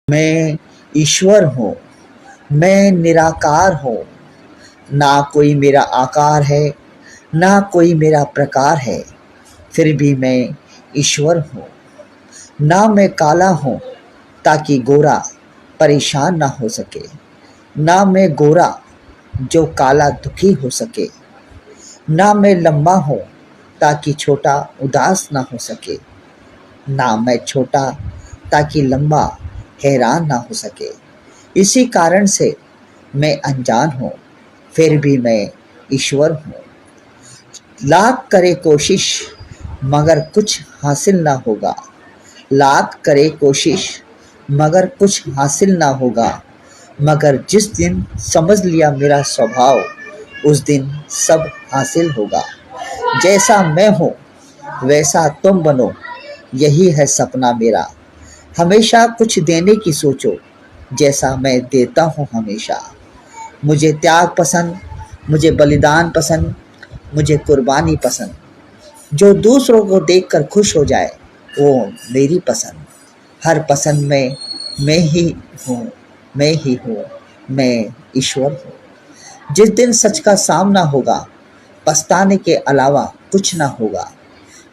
मैं ईश्वर हूँ, मैं निराकार हूँ। ना कोई मेरा आकार है, ना कोई मेरा प्रकार है, फिर भी मैं ईश्वर हूँ। ना मैं काला हूँ ताकि गोरा परेशान ना हो सके, ना मैं गोरा जो काला दुखी हो सके। ना मैं लंबा हूँ ताकि छोटा उदास ना हो सके, ना मैं छोटा ताकि लंबा हैरान ना हो सके। इसी कारण से मैं अनजान हूँ, फिर भी मैं ईश्वर हूँ। लाख करे कोशिश मगर कुछ हासिल ना होगा, लाख करे कोशिश मगर कुछ हासिल ना होगा। मगर जिस दिन समझ लिया मेरा स्वभाव, उस दिन सब हासिल होगा। जैसा मैं हूँ वैसा तुम बनो, यही है सपना मेरा। हमेशा कुछ देने की सोचो, जैसा मैं देता हूँ हमेशा। मुझे त्याग पसंद, मुझे बलिदान पसंद, मुझे कुर्बानी पसंद। जो दूसरों को देखकर खुश हो जाए वो मेरी पसंद। हर पसंद में मैं ही हूँ, मैं ही हूँ, मैं ईश्वर हूँ। जिस दिन सच का सामना होगा, पछताने के अलावा कुछ ना होगा।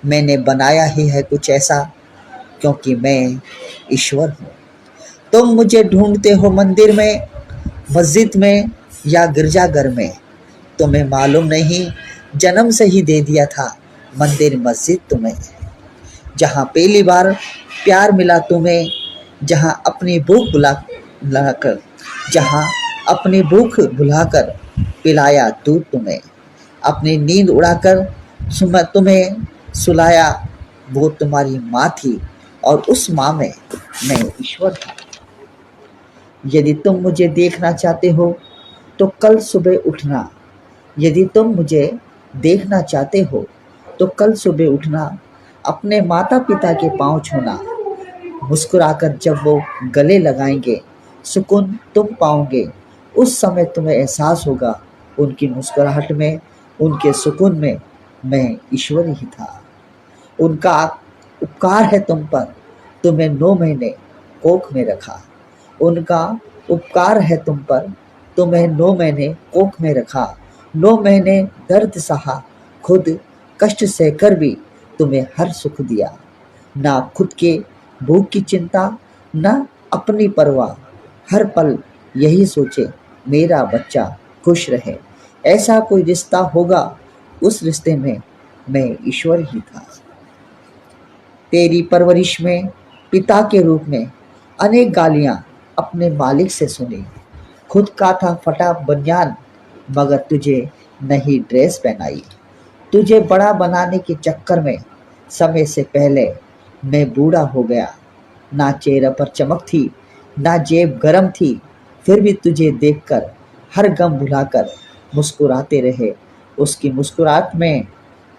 मैंने बनाया ही है कुछ ऐसा, क्योंकि मैं ईश्वर हूँ। तुम मुझे ढूंढते हो मंदिर में, मस्जिद में या गिरजाघर में। तुम्हें मालूम नहीं, जन्म से ही दे दिया था मंदिर मस्जिद तुम्हें। जहाँ पहली बार प्यार मिला तुम्हें, जहाँ अपनी भूख भुलाकर, जहाँ अपनी भूख भुलाकर पिलाया दूध तुम्हें। अपनी नींद उड़ाकर तुम्हें सुलाया, वो तुम्हारी माँ थी और उस माँ में मैं ईश्वर था। यदि तुम मुझे देखना चाहते हो तो कल सुबह उठना, यदि तुम मुझे देखना चाहते हो तो कल सुबह उठना। अपने माता पिता के पाँव छूना, मुस्कुराकर जब वो गले लगाएंगे, सुकून तुम पाओगे। उस समय तुम्हें एहसास होगा, उनकी मुस्कुराहट में, उनके सुकून में मैं ईश्वर ही था। उनका उपकार है तुम पर, तुम्हें 9 महीने कोख में रखा। उनका उपकार है तुम पर, तुम्हें 9 महीने कोख में रखा। 9 महीने दर्द सहा, खुद कष्ट सहकर भी तुम्हें हर सुख दिया। ना खुद के भूख की चिंता, ना अपनी परवाह। हर पल यही सोचे मेरा बच्चा खुश रहे। ऐसा कोई रिश्ता होगा, उस रिश्ते में मैं ईश्वर ही था। तेरी परवरिश में पिता के रूप में अनेक गालियां अपने मालिक से सुनी। खुद का था फटा बनियान, मगर तुझे नई ड्रेस पहनाई। तुझे बड़ा बनाने के चक्कर में समय से पहले मैं बूढ़ा हो गया। ना चेहरे पर चमक थी, ना जेब गरम थी, फिर भी तुझे देखकर हर गम भुलाकर मुस्कुराते रहे। उसकी मुस्कुराहट में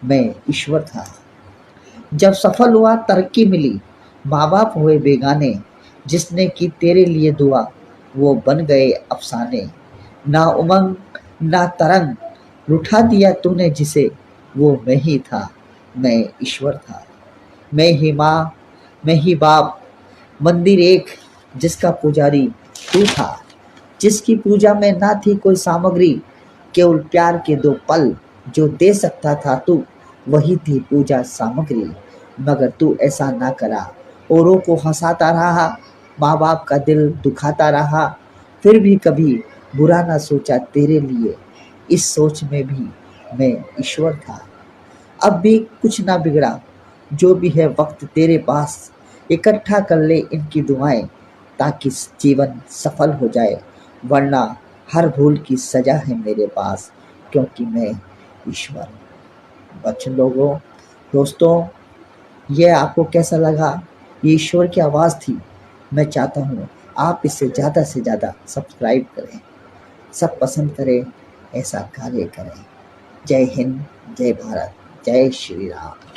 मैं ईश्वर था। जब सफल हुआ, तरक्की मिली, माँ बाप हुए बेगाने, जिसने की तेरे लिए दुआ वो बन गए अफसाने। ना उमंग ना तरंग, लुटा दिया तूने जिसे, वो मैं ही था, मैं ईश्वर था। मैं ही माँ, मैं ही बाप, मंदिर एक जिसका पुजारी तू था। जिसकी पूजा में ना थी कोई सामग्री, केवल प्यार के 2 पल जो दे सकता था तू, वही थी पूजा सामग्री। मगर तू ऐसा ना करा, औरों को हंसाता रहा, माँ बाप का दिल दुखाता रहा, फिर भी कभी बुरा ना सोचा तेरे लिए। इस सोच में भी मैं ईश्वर था। अब भी कुछ ना बिगड़ा, जो भी है वक्त तेरे पास, इकट्ठा कर ले इनकी दुआएं, ताकि जीवन सफल हो जाए। वरना हर भूल की सजा है मेरे पास, क्योंकि मैं ईश्वर हूँ। बच्चों लोगों, दोस्तों, ये आपको कैसा लगा? ये ईश्वर की आवाज़ थी। मैं चाहता हूँ आप इसे ज़्यादा से ज़्यादा सब्सक्राइब करें, सब पसंद करें, ऐसा कार्य करें। जय हिंद, जय भारत, जय श्री राम।